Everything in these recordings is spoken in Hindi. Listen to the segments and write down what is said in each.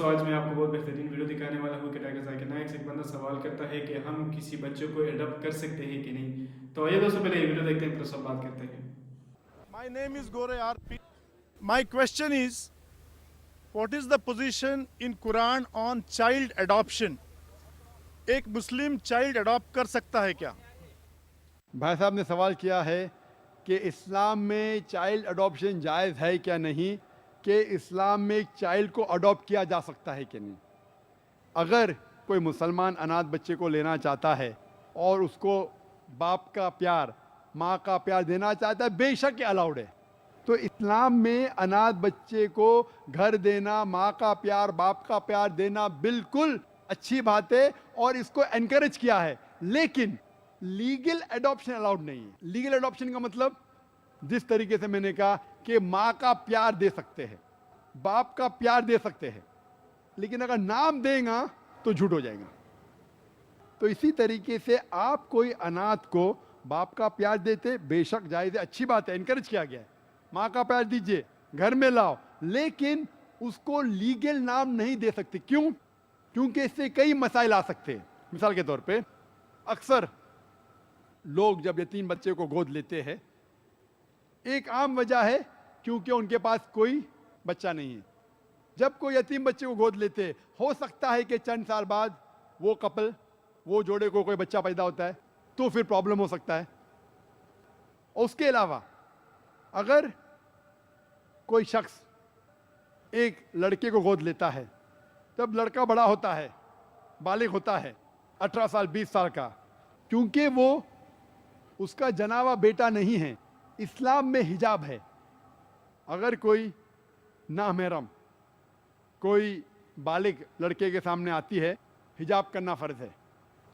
तो आज मैं आपको बहुत बेहतरीन वीडियो दिखाने वाला हूँ कि टाइगर ज़ाकिर नाइक से एक बंदा सवाल करता है कि हम किसी बच्चे को एडॉप्ट कर सकते हैं कि नहीं। तो आइए दोस्तों पहले ये वीडियो देखते हैं फिर सब बात करते हैं। My name is Gore RP. My question is, what is the position in Quran on child adoption? एक मुस्लिम चाइल्ड अडॉप्ट कर सकता है क्या? भाई साहब ने सवाल किया है कि इस्लाम में चाइल्ड अडॉप्शन जायज़ है क्या नहीं, कि इस्लाम में एक चाइल्ड को अडॉप्ट किया जा सकता है कि नहीं। अगर कोई मुसलमान अनाथ बच्चे को लेना चाहता है और उसको बाप का प्यार माँ का प्यार देना चाहता है, बेशक ये अलाउड है। तो इस्लाम में अनाथ बच्चे को घर देना, माँ का प्यार बाप का प्यार देना बिल्कुल अच्छी बात है और इसको एनकरेज किया है, लेकिन लीगल एडॉप्शन अलाउड नहीं है। लीगल एडॉप्शन का मतलब जिस तरीके से मैंने कहा कि माँ का प्यार दे सकते हैं, बाप का प्यार दे सकते हैं, लेकिन अगर नाम देगा तो झूठ हो जाएगा। तो इसी तरीके से आप कोई अनाथ को बाप का प्यार देते, बेशक जायज़ है, अच्छी बात है, एनकरेज किया गया है। माँ का प्यार दीजिए, घर में लाओ, लेकिन उसको लीगल नाम नहीं दे सकते। क्यों? क्योंकि इससे कई मसाइल आ सकते हैं। मिसाल के तौर पे अक्सर लोग जब यतीम बच्चे को गोद लेते हैं, एक आम वजह है क्योंकि उनके पास कोई बच्चा नहीं है। जब कोई यतीम बच्चे को गोद लेते हैं, हो सकता है कि चंद साल बाद वो कपल, वो जोड़े को कोई बच्चा पैदा होता है, तो फिर प्रॉब्लम हो सकता है। उसके अलावा अगर कोई शख्स एक लड़के को गोद लेता है, तब लड़का बड़ा होता है, बालिग होता है, 18 साल 20 साल का, क्योंकि वो उसका जनावा बेटा नहीं है। इस्लाम में हिजाब है। अगर कोई नामहरम कोई बालिग लड़के के सामने आती है, हिजाब करना फ़र्ज है।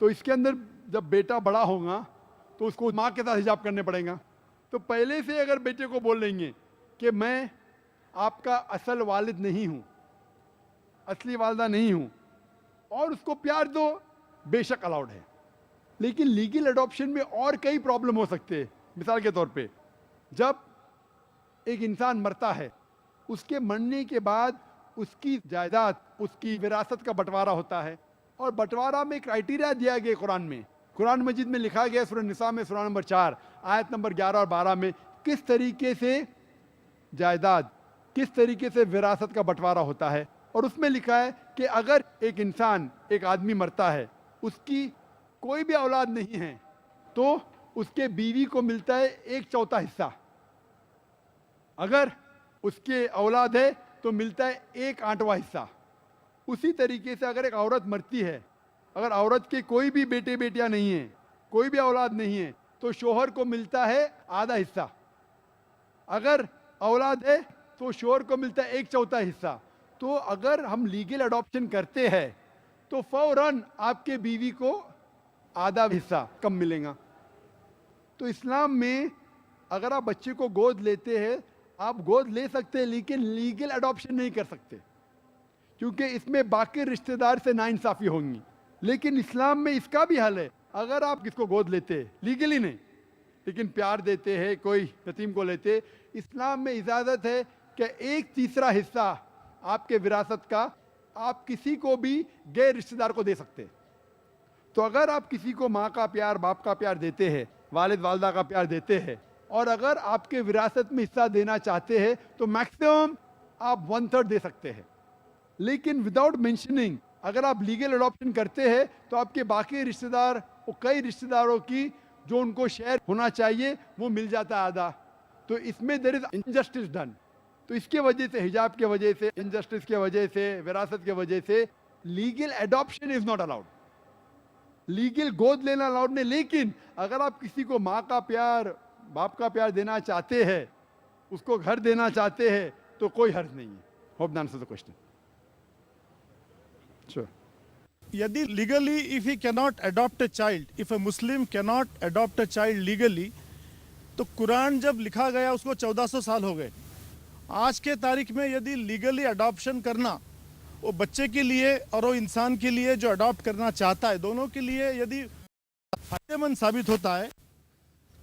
तो इसके अंदर जब बेटा बड़ा होगा तो उसको माँ के साथ हिजाब करने पड़ेगा। तो पहले से अगर बेटे को बोल लेंगे कि मैं आपका असल वालिद नहीं हूँ, असली वालदा नहीं हूँ, और उसको प्यार दो, बेशक अलाउड है। लेकिन लीगल एडॉप्शन में और कई प्रॉब्लम हो सकते हैं। मिसाल के तौर पे जब एक इंसान मरता है, उसके मरने के बाद उसकी जायदाद, उसकी विरासत का बंटवारा होता है, और बंटवारा में क्राइटेरिया दिया गया कुरान में। कुरान मजीद में लिखा गया सूरह निसा में सूरह नंबर 4 आयत नंबर 11 और 12 में किस तरीके से जायदाद, किस तरीके से विरासत का बंटवारा होता है। और उसमें लिखा है कि अगर एक इंसान, एक आदमी मरता है, उसकी कोई भी औलाद नहीं है, तो उसके बीवी को मिलता है 1/4 हिस्सा। अगर उसके औलाद है तो मिलता है 1/8वां हिस्सा। उसी तरीके से अगर एक औरत मरती है, अगर औरत के कोई भी बेटे बेटियां नहीं हैं, कोई भी औलाद नहीं है, तो शोहर को मिलता है आधा हिस्सा। अगर औलाद है तो शोहर को मिलता है 1/4 हिस्सा। तो अगर हम लीगल अडॉप्शन करते हैं तो फौरन आपके बीवी को आधा हिस्सा कम मिलेगा। तो इस्लाम में अगर आप बच्चे को गोद लेते हैं, आप गोद ले सकते हैं, लेकिन लीगल अडॉप्शन नहीं कर सकते, क्योंकि इसमें बाकी रिश्तेदार से नाइंसाफ़ी होंगी। लेकिन इस्लाम में इसका भी हल है। अगर आप किसको गोद लेते हैं, लीगली नहीं, लेकिन प्यार देते हैं, कोई यतीम को लेते, इस्लाम में इजाज़त है कि 1/3 हिस्सा आपके विरासत का आप किसी को भी गैर रिश्तेदार को दे सकते हैं। तो अगर आप किसी को माँ का प्यार, बाप का प्यार देते हैं, वालिद वालदा का प्यार देते हैं, और अगर आपके विरासत में हिस्सा देना चाहते हैं, तो मैक्सिमम आप 1/3 दे सकते हैं। लेकिन विदाउट मेंशनिंग अगर आप लीगल अडॉप्शन करते हैं, तो आपके बाकी रिश्तेदार और कई रिश्तेदारों की जो उनको शेयर होना चाहिए वो मिल जाता है आधा। तो इसमें देयर इज इनजस्टिस डन। तो इसके वजह से, हिजाब के वजह से, इनजस्टिस के वजह से, विरासत के वजह से legal adoption is not allowed. Legal गोद लेना अलाउड नहीं। लेकिन अगर आप किसी को माँ का प्यार, बाप का प्यार देना चाहते हैं, उसको घर देना चाहते हैं, तो कोई हर्ज नहीं है। Hope that answers the question. Sure. यदि legally if he cannot adopt a child, if a Muslim cannot adopt a child legally, तो कुरान जब लिखा गया उसको 1400 साल हो गए। आज के तारीख में यदि लीगली अडॉप्शन करना, वो बच्चे के लिए और वो इंसान के लिए जो अडॉप्ट करना चाहता है, दोनों के लिए यदि फायदेमंद साबित होता है,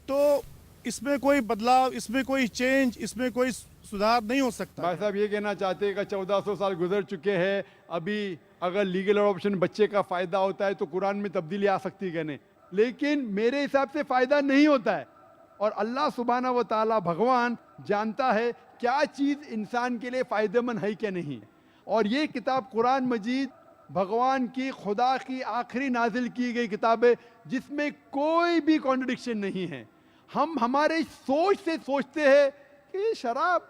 तो इसमें कोई बदलाव, इसमें कोई चेंज, इसमें कोई सुधार नहीं हो सकता। भाई साहब ये कहना चाहते हैं कि 1400 साल गुजर चुके हैं, अभी अगर लीगल अडॉप्शन बच्चे का फ़ायदा होता है तो कुरान में तब्दीली आ सकती है क्या? नहीं, लेकिन मेरे हिसाब से फ़ायदा नहीं होता है। और अल्लाह सुब्हाना व ताला भगवान जानता है क्या चीज़ इंसान के लिए फ़ायदेमंद है क्या नहीं। और ये किताब कुरान मजीद भगवान की खुदा की आखिरी नाजिल की गई किताब है जिसमें कोई भी कॉन्ट्रडिक्शन नहीं है। हम हमारे सोच से सोचते हैं कि ये शराब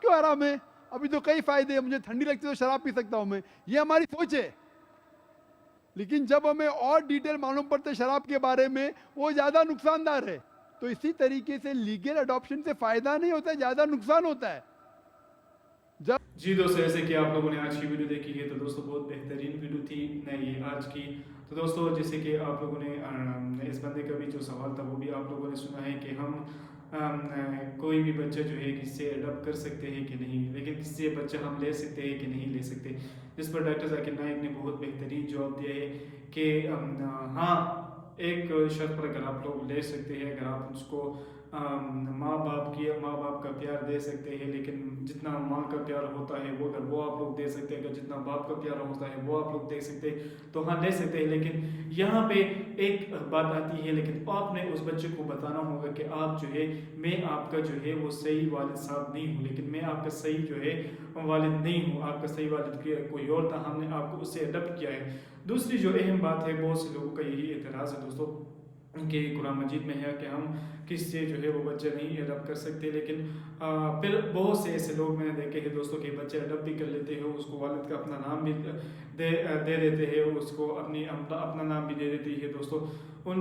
क्यों हराम है, अभी तो कई फायदे हैं, मुझे ठंडी लगती है तो शराब पी सकता हूं मैं, ये हमारी सोच है। लेकिन जब हमें और डिटेल मालूम पड़ता है शराब के बारे में, वो ज़्यादा नुकसानदार है। तो इसी तरीके से लीगल अडॉप्शन से फ़ायदा नहीं होता है, ज़्यादा नुकसान होता है। जब जी दोस्तों, ऐसे कि आप लोगों ने आज की वीडियो देखी है तो दोस्तों बहुत बेहतरीन वीडियो थी ये आज की। तो दोस्तों जैसे कि आप लोगों ने इस बंदे का भी जो सवाल था वो भी आप लोगों ने सुना है कि हम कोई भी बच्चा जो है किससे अडॉप्ट कर सकते हैं कि नहीं, लेकिन किससे बच्चा हम ले सकते हैं कि नहीं ले सकते। जिस पर डॉक्टर जाकिर नाइक ने बहुत बेहतरीन जवाब दिया है कि हाँ, एक शर्त पर अगर आप लोग ले सकते हैं, अगर आप उसको माँ बाप का प्यार दे सकते हैं, लेकिन जितना माँ का प्यार होता है वो अगर वो आप लोग दे सकते हैं, अगर जितना बाप का प्यार होता है वो आप लोग दे सकते हैं तो हाँ ले सकते हैं। लेकिन यहाँ पे एक बात आती है, लेकिन आपने उस बच्चे को बताना होगा कि आप जो है, मैं आपका जो है वो सही वालिद साहब नहीं हूँ, लेकिन मैं आपका सही जो है वालिद नहीं हूँ, आपका सही वालिद कोई और था, हमने आपको उससे अडॉप्ट किया है। दूसरी जो अहम बात है, बहुत से लोगों का यही एतराज़ है दोस्तों कि कुरान मजीद में है कि हम किससे जो है वो बच्चे नहीं अडॉप्ट कर सकते, लेकिन फिर बहुत से ऐसे लोग मैंने देखे हैं दोस्तों कि बच्चे अडॉप्ट भी कर लेते हैं, उसको वालिद का अपना नाम भी दे देते हैं, उसको अपना नाम भी दे देती है दोस्तों,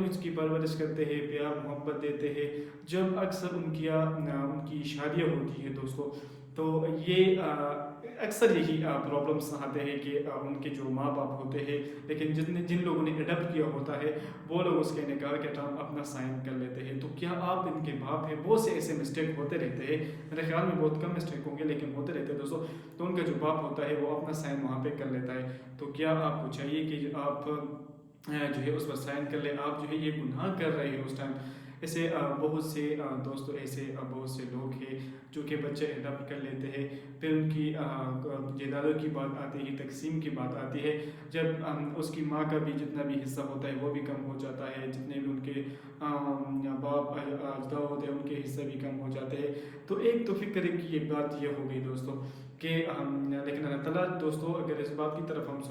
उसकी परवरिश करते हैं, प्यार मोहब्बत देते हैं। जब अक्सर उनकी शादियाँ होती है दोस्तों, तो ये अक्सर यही प्रॉब्लम्स आते हैं कि उनके जो माँ बाप होते हैं, लेकिन जिन लोगों ने अडॉप्ट किया होता है वो लोग उसके निकाह के टाइम अपना साइन कर लेते हैं। तो क्या आप इनके बाप हैं? बहुत से ऐसे मिस्टेक होते रहते हैं, मेरे ख्याल में बहुत कम मिस्टेक होंगे लेकिन होते रहते हैं दोस्तों। तो उनका जो बाप होता है वो अपना साइन वहाँ पे कर लेता है। तो क्या आपको चाहिए कि आप जो है उस पर साइन कर ले? आप जो है ये गुनाह कर रहे हैं उस टाइम। ऐसे बहुत से दोस्तों, ऐसे बहुत से लोग हैं जो कि बच्चे अडॉप्ट कर लेते हैं, फिर उनकी जायदादों की बात आती है, तकसीम की बात आती है, जब उसकी माँ का भी जितना भी हिस्सा होता है वो भी कम हो जाता है, जितने भी उनके बाप अजदा होते हैं उनके हिस्से भी कम हो जाते हैं। तो एक तो फिक्र की ये बात ये हो गई दोस्तों कि लेकिन अल्लाह ताला दोस्तों, अगर इस बात की तरफ हम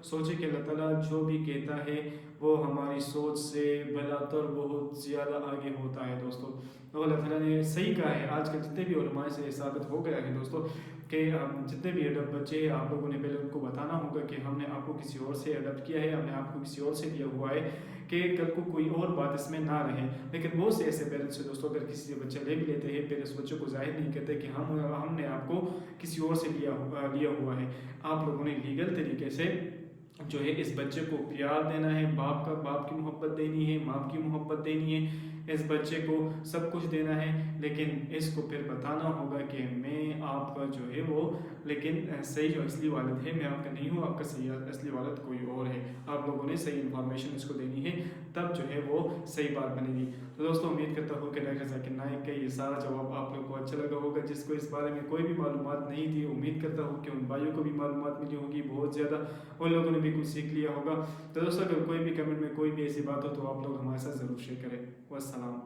सोचे कि अल्लाह ताला जो भी कहता है वो हमारी सोच से भलातर बहुत ज़्यादा आगे होता है दोस्तों। तो अल्लाह ताला ने सही कहा है। आजकल जितने भी उलमाए से साबित हो गया है दोस्तों कि जितने भी अडॉप्ट बच्चे हैं, आप लोगों ने पहले उनको बताना होगा कि हमने आपको किसी और से अडॉप्ट किया है, हमने आपको किसी और से दिया हुआ है, कि कल को कोई और बात इसमें ना रहे। लेकिन बहुत से ऐसे पेरेंट्स हैं दोस्तों, अगर किसी से बच्चा ले भी लेते हैं, फिर इस बच्चे को जाहिर नहीं करते कि हमने आपको किसी और से लिया हुआ है। आप लोगों ने लीगल तरीके से जो है इस बच्चे को प्यार देना है, बाप की मोहब्बत देनी है, माँ की मोहब्बत देनी है, इस बच्चे को सब कुछ देना है। लेकिन इसको फिर बताना होगा कि मैं आपका जो है वो, लेकिन सही जो असली वालिद है मैं आपका नहीं हूँ, आपका सही असली वालिद कोई और है। आप लोगों ने सही इन्फॉर्मेशन इसको देनी है, तब जो है वो सही बात बनेगी। तो दोस्तों उम्मीद करता हूँ कि डॉक्टर जाकिर नाइक का ये सारा जवाब आप लोग को अच्छा लगा होगा। जिसको इस बारे में कोई भी मालूमात नहीं थी, उम्मीद करता हूँ कि उन भाइयों को भी मालूमात मिली होगी बहुत ज़्यादा, उन लोगों ने भी कुछ सीख लिया होगा। तो दोस्तों अगर कोई भी कमेंट में कोई भी ऐसी बात हो तो आप लोग हमारे साथ ज़रूर शेयर करें। वस्सलाम।